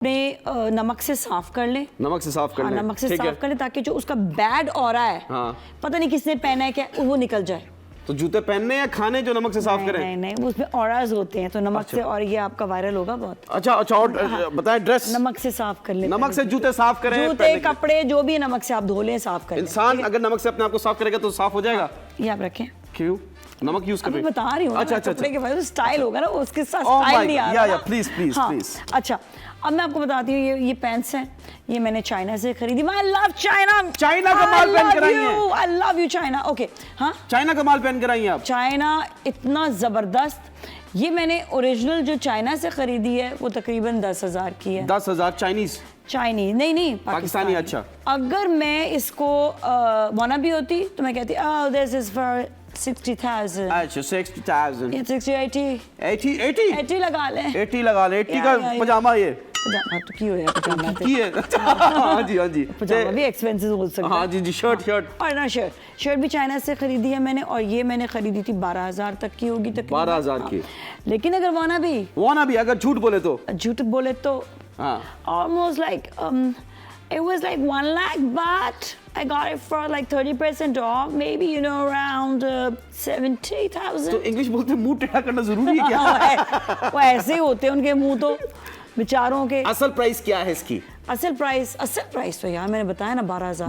अपने नमक से साफ कर लें, नमक से साफ कर लें, नमक से साफ कर लें ताकि जो उसका बैड ऑरा है, पता नहीं किसने पहना है क्या, वो निकल जाए। तो जूते पहनने या खाने जो नमक से साफ करें? नहीं नहीं, उसमें ऑराज होते हैं तो नमक से, और ये आपका वायरल होगा बहुत। अच्छा अच्छा, और बताएं ड्रेस नमक से साफ कर लें, नमक से जूते साफ करें, जूते कपड़े जो भी नमक से आप धो लें, साफ कर लें। इंसान अगर नमक से अपने आप को साफ करेगा तो साफ हो जाएगा। ये आप रखें। क्यों नमक यूज करें? बता रही हूँ। अच्छा अच्छा, कपड़े के बाद स्टाइल होगा ना, उसके साथ Oh स्टाइल my नहीं आ God, रहा। या प्लीज प्लीज प्लीज। अच्छा, अब मैं आपको बताती हूँ, ये पैंट्स हैं, ये मैंने चाइना से खरीदी। I love China। चाइना का माल पहन कर आई हैं। I love you China। Okay, हाँ, चाइना का माल पहन कर आई हैं आप। चाइना इतना जबरदस्त। ये मैंने ओरिजिनल जो चाइना से खरीदी है वो तकरीबन 10,000 की है। 10,000 चाइनीज? चाइनीज नहीं, पाकिस्तानी। अच्छा, अगर मैं इसको वाना भी होती तो मैं कहती दिस इज फॉर 60,000। अच्छा 60,000। 60, 80 80 लगा ले। 80 लगा ले। 80 का पजामा ये पजामा तो क्यों है? पजामा की है। हाँ जी हाँ जी, पजामा भी एक्सपेंसिव हो सकता है। हाँ जी जी, शर्ट और ना शर्ट भी चाइना से खरीदी है मैंने, और ये मैंने खरीदी थी 12,000 तक की होगी तक। 12,000 की। लेकिन अगर वाना भी अगर झूठ बोले तो almost like it was like 1 lakh, but I got it for like 30% off, maybe around 70,000। तो इंग्लिश बोलते मुंह टेढ़ा करना जरूरी है क्या? वो ऐसे ही होते हैं उनके मुंह तो बेचारों के। असल प्राइस क्या है इसकी? असल प्राइस तो यार मैंने बताया ना 12,000।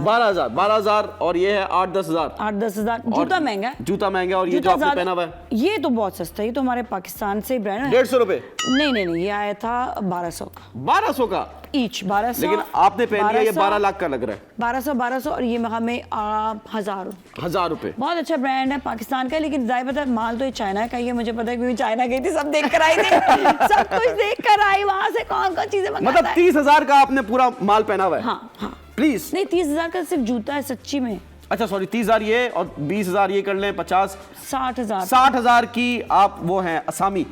12,000 और ये है 8-10,000। 8-10,000। जूता महंगा है। और ये जो आपने पहना हुआ है ये तो बहुत सस्ता है, ये तो हमारे पाकिस्तान से ब्रांड है। 150 रुपए? नहीं, ये आया था 1200 का। 1200 का ईच, 1200। लेकिन आपने पहन लिया, ये 12 लाख का लग रहा है। 1200 और ये हमें 1,000 रुपए। बहुत अच्छा ब्रांड है पाकिस्तान का, लेकिन जाहिर पता माल तो ये चाइना का ही है। मुझे पता है क्योंकि चाइना गई थी, सब देख कर आई थी। सब कुछ देख कर आई, वहां से कौन चीजें मंगाता है। मतलब 30,000 का आपने पूरा माल पहना हुआ है? हाँ प्लीज। नहीं, 30,000 का सिर्फ जूता है सच्ची में। अच्छा सॉरी, 30,000 ये और 20,000 ये कर लें, 50 60,000 की आप वो हैं असामी।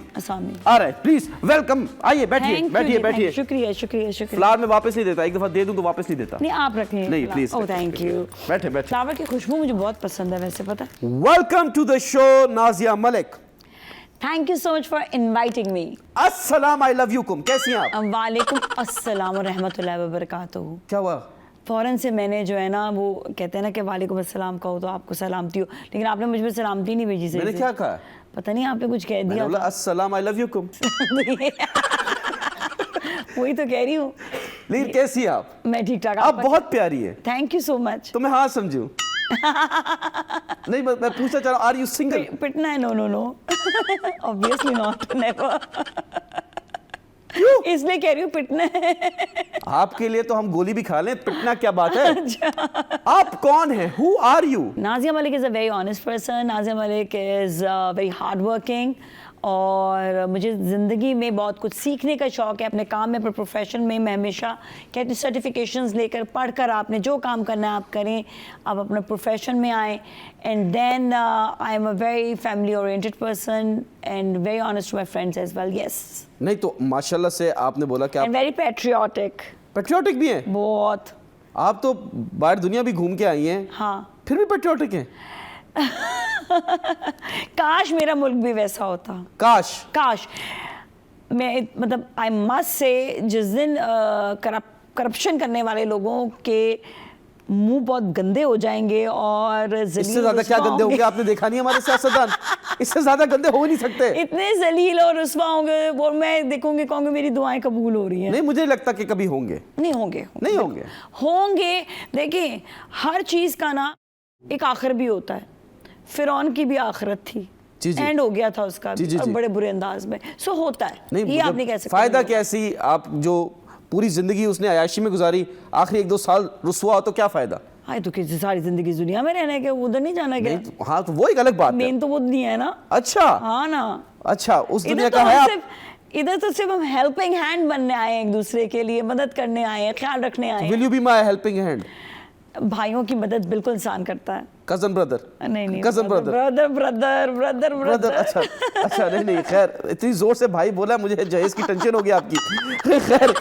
आ रहे प्लीज, वेलकम, आइए बैठिए। शुक्रिया। फ्लावर में वापस नहीं देता, एक दफा दे दूं तो वापस नहीं देता। नहीं, आप रखें। नहीं प्लीज। Oh thank you. बैठे। फ्लावर की खुशबू मुझे बहुत पसंद है वैसे, पता है। Welcome to the show Nazia Malik. Thank you so much for inviting me. अस्सलाम, आई लव यू कुम। कैसी हैं आप? वालेकुम अस्सलाम व रहमतुल्लाहि व बरकातहू। क्या हुआ? फौरन से मैंने जो है ना, वो कहते हैं ना कि वालेकुम अस्सलाम कहो तो आपको सलामती हो, लेकिन आपने मुझ में सलामती नहीं भेजी। मैंने क्या कहा? पता नहीं, आपने कुछ कह दिया। अस्सलाम, आई लव यू कुम। वही तो कह रही हूँ। लेकिन कैसी आप? मैं ठीक ठाक। आप बहुत प्यारी है। Thank you so much. तो मैं हाँ समझूं? नहीं, मैं पूछना चाह रहा हूँ, आर यू सिंगल? पिटना है? No obviously not, never. क्यों? इसलिए कह रही हूँ पिटना है। आपके लिए तो हम गोली भी खा लें, पिटना क्या बात है? आप कौन हैं? Who are you? Nazia Malik is a very honest person. Nazia Malik is very hard working, और मुझे ज़िंदगी में बहुत कुछ सीखने का शौक़ है अपने काम में, अपने प्रोफेशन में। मैं हमेशा कहती हूँ सर्टिफिकेशंस लेकर, पढ़कर आपने जो काम करना है आप करें, आप अपने प्रोफेशन में आएँ। And then I am a very family oriented person and very honest to my friends as well. Yes. नहीं तो माशाल्लाह से आपने बोला कि आप वेरी पैट्रियोटिक भी हैं। बहुत। आप तो बाहर दुनिया भी घूम के आई हैं। हाँ, फिर भी पैट्रियोटिक हैं। काश मेरा मुल्क भी वैसा होता। काश मैं, मतलब आई मस्ट से, जिस दिन करप्शन करने वाले लोगों के मुंह बहुत गंदे हो जाएंगे और इससे ज्यादा क्या गंदे होंगे? आपने देखा नहीं हमारे सियासतदान? इससे ज्यादा गंदे हो नहीं सकते। इतने जलील और रुस्वा होंगे, और मैं देखूंगी कहूंगी मेरी दुआएं कबूल हो रही हैं। नहीं, मुझे लगता कि कभी होंगे। नहीं होंगे। देखिए, हर चीज का ना एक आखिर भी होता है। फिरौन की भी आखिरत थी, एंड हो गया था उसका भी, और बड़े बुरे अंदाज में। सो होता है, ये आप नहीं कह सकते। फायदा कैसी, आप जो पूरी जिंदगी उसने अयाशी में गुजारी, आखिरी 1-2 साल रुसवा हो तो क्या फायदा? हाँ, तो किसी सारी जिंदगी दुनिया में रहने के, उधर नहीं जाना क्या? हाँ, तो वो एक अलग बात है। मेन तो वो नहीं है ना। अच्छा। हाँ ना। अच्छा, उस दुनिया का है आप। इधर तो सिर्फ हम हेल्पिंग हैंड बनने आए हैं, एक दूसरे के लिए मदद करने आए हैं, ख्याल रखने आए हैं। Will you be my helping hand? भाइयों की मदद बिल्कुल इंसान करता है। Cousin brother? नहीं, कजन ब्रदर। अच्छा, नहीं, खैर, इतनी जोर से भाई बोला, मुझे जहेज की टेंशन हो गई आपकी। खैर,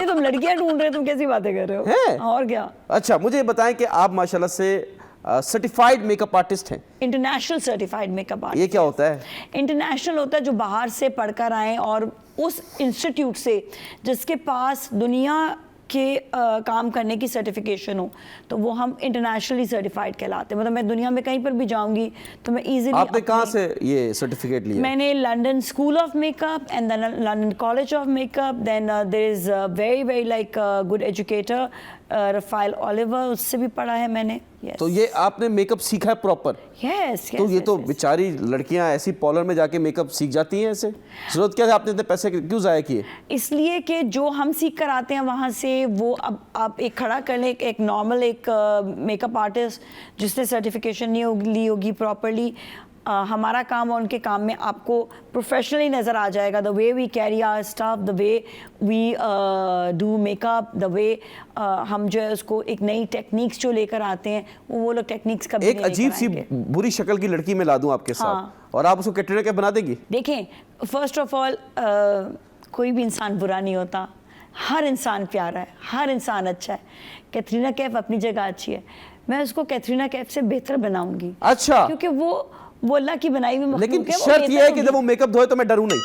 तुम लड़कियां ढूंढ रहे हो, तुम कैसी बातें कर रहे हो? और क्या? अच्छा, मुझे बताएं कि आप माशाल्लाह से सर्टिफाइड मेकअप आर्टिस्ट हैं। International certified makeup artist. ये क्या होता है? इंटरनेशनल होता है जो बाहर से पढ़कर आए और उस इंस्टीट्यूट से जिसके पास दुनिया के काम करने की सर्टिफिकेशन हो, तो वो हम इंटरनेशनली सर्टिफाइड कहलाते हैं। मतलब मैं दुनिया में कहीं पर भी जाऊंगी तो मैं इजीली। आपने कहाँ से ये सर्टिफिकेट लिया? मैंने London school of makeup and then London college of makeup, then there is very very like good educator Raphael Oliver, उससे भी पढ़ा है मैंने। yes. तो ये आपने मेकअप सीखा है प्रॉपर? yes, तो ये yes, तो yes. बेचारी लड़कियां ऐसी पार्लर में जाके मेकअप सीख जाती हैं ऐसे? जरूरत क्या है, आपने इतने पैसे क्यों जाया किए? इसलिए कि जो हम सीख कर आते हैं वहाँ से, वो अब आप एक खड़ा कर लें एक नॉर्मल एक मेकअप आर्टिस्ट जिसने सर्टिफिकेशन नहीं ली होगी प्रॉपरली, हमारा काम और उनके काम में आपको प्रोफेशनली नज़र आ जाएगा। The way we carry our stuff, the way we do makeup, the way हम जो है उसको एक नई टेक्निक्स जो लेकर आते हैं, वो लोग टेक्निक्स कभी एक अजीब सी बुरी शक्ल की लड़की मैं ला दूं आपके साथ और आप उसको कैटरीना कैफ बना देंगी? देखें, फर्स्ट ऑफ ऑल कोई भी इंसान बुरा नहीं होता, हर इंसान प्यारा है, हर इंसान अच्छा है। कैटरीना कैफ अपनी जगह अच्छी है, मैं उसको कैटरीना कैफ से बेहतर बनाऊंगी। अच्छा, क्योंकि वो अल्लाह की बनाई हुई मखलूक है। लेकिन शर्त ये है कि जब वो मेकअप धोए तो मैं डरूं नहीं।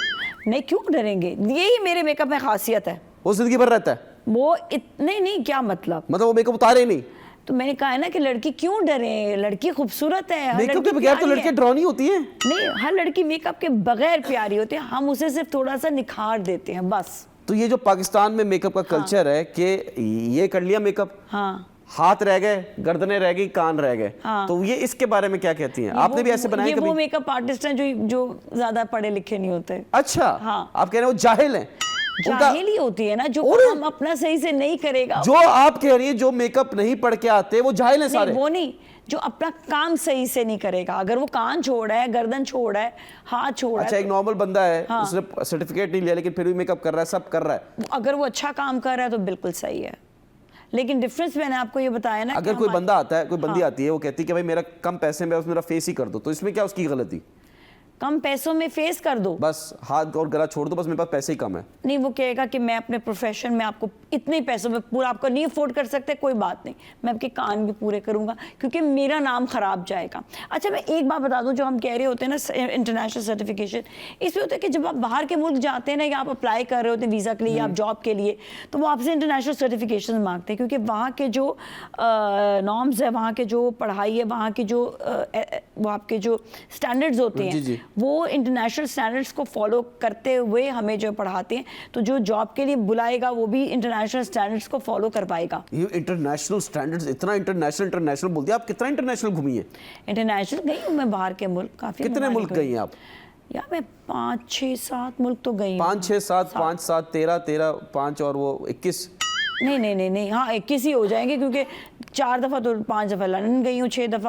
नहीं, क्यों डरेंगे? यही मेरे मेकअप में खासियत है। वो जिंदगी भर रहता है वो इतने नहीं, क्या मतलब वो मेकअप उतारे नहीं? तो मैंने कहा है ना कि लड़की क्यों डरे, लड़की खूबसूरत है। मेकअप के बगैर तो लड़कियां डरावनी होती हैं। नहीं, हर लड़की मेकअप के बगैर प्यारी होती है, हम उसे सिर्फ थोड़ा सा निखार देते हैं बस। तो ये जो पाकिस्तान में मेकअप का कल्चर है कि ये कर लिया मेकअप, हाँ, हाथ रह गए, गर्दनें रह गई, कान रह गए, हाँ। तो ये इसके बारे में क्या कहती हैं? आपने भी ऐसे बनाए ये कभी? वो मेकअप आर्टिस्ट हैं जो ज्यादा पढ़े लिखे नहीं होते। अच्छा, हाँ। आप कह रहे हो जाहिल हैं? जाहिल ही होती है ना, जो काम अपना सही से नहीं करेगा। जो आप कह रही है जो मेकअप नहीं पढ़ के आते वो जाहिल हैं सारे? वो नहीं, जो अपना काम सही से नहीं करेगा। अगर वो कान छोड़ा है, गर्दन छोड़ा है, हाथ छोड़ा है। अच्छा, एक नॉर्मल बंदा है, उसने सर्टिफिकेट नहीं लिया लेकिन फिर भी मेकअप कर रहा है, सब कर रहा है, अगर वो अच्छा काम कर रहा है तो बिल्कुल सही है। लेकिन डिफरेंस मैंने आपको ये बताया ना, अगर कोई बंदा आता है, कोई बंदी आती है, वो कहती है कि भाई मेरा कम पैसे में मेरा फेस ही कर दो, तो इसमें क्या उसकी गलती? कम पैसों में फेस कर दो, बस हाथ और गला छोड़ दो, बस मेरे पास पैसे ही कम है। नहीं, वो कहेगा कि मैं अपने प्रोफेशन में आपको इतने पैसों में पूरा आपको नहीं अफोर्ड कर सकते, कोई बात नहीं, मैं आपके कान भी पूरे करूंगा क्योंकि मेरा नाम खराब जाएगा। अच्छा, मैं एक बात बता दूं, जो हम कह रहे होते हैं ना इंटरनेशनल सर्टिफिकेशन, इसमें होता है कि जब आप बाहर के मुल्क जाते हैं ना, या आप अप्लाई कर रहे होते हैं वीज़ा के लिए या आप जॉब के लिए, तो वो आपसे इंटरनेशनल सर्टिफिकेशन मांगते हैं क्योंकि वहाँ के जो नॉर्म्स है, वहाँ के जो पढ़ाई है, वहाँ के जो वो आपके जो स्टैंडर्ड्स होते हैं, वो इंटरनेशनल स्टैंडर्ड्स को फॉलो करते हुए हमें जो पढ़ाते हैं। तो जो जॉब के लिए बुलाएगा वो भी इंटरनेशनल स्टैंडर्ड्स को फॉलो कर पाएगा। ये इंटरनेशनल स्टैंडर्ड्स, इतना इंटरनेशनल बोलती है आप? कितना इंटरनेशनल घूमी है? इंटरनेशनल गई हूँ मैं, बाहर के मुल्क काफी। कितने मुल्क गई हैं आप? यार मैं 5, 6, 7 मुल्क तो गई हूँ। 5, 6, 7, 5, 7, 13, 5 और वो 21? नहीं, हाँ 21 ही हो जाएंगे क्योंकि 4 दफ़ा तो 5 दफ़ा लंदन गई हूँ, 6 दफ़ा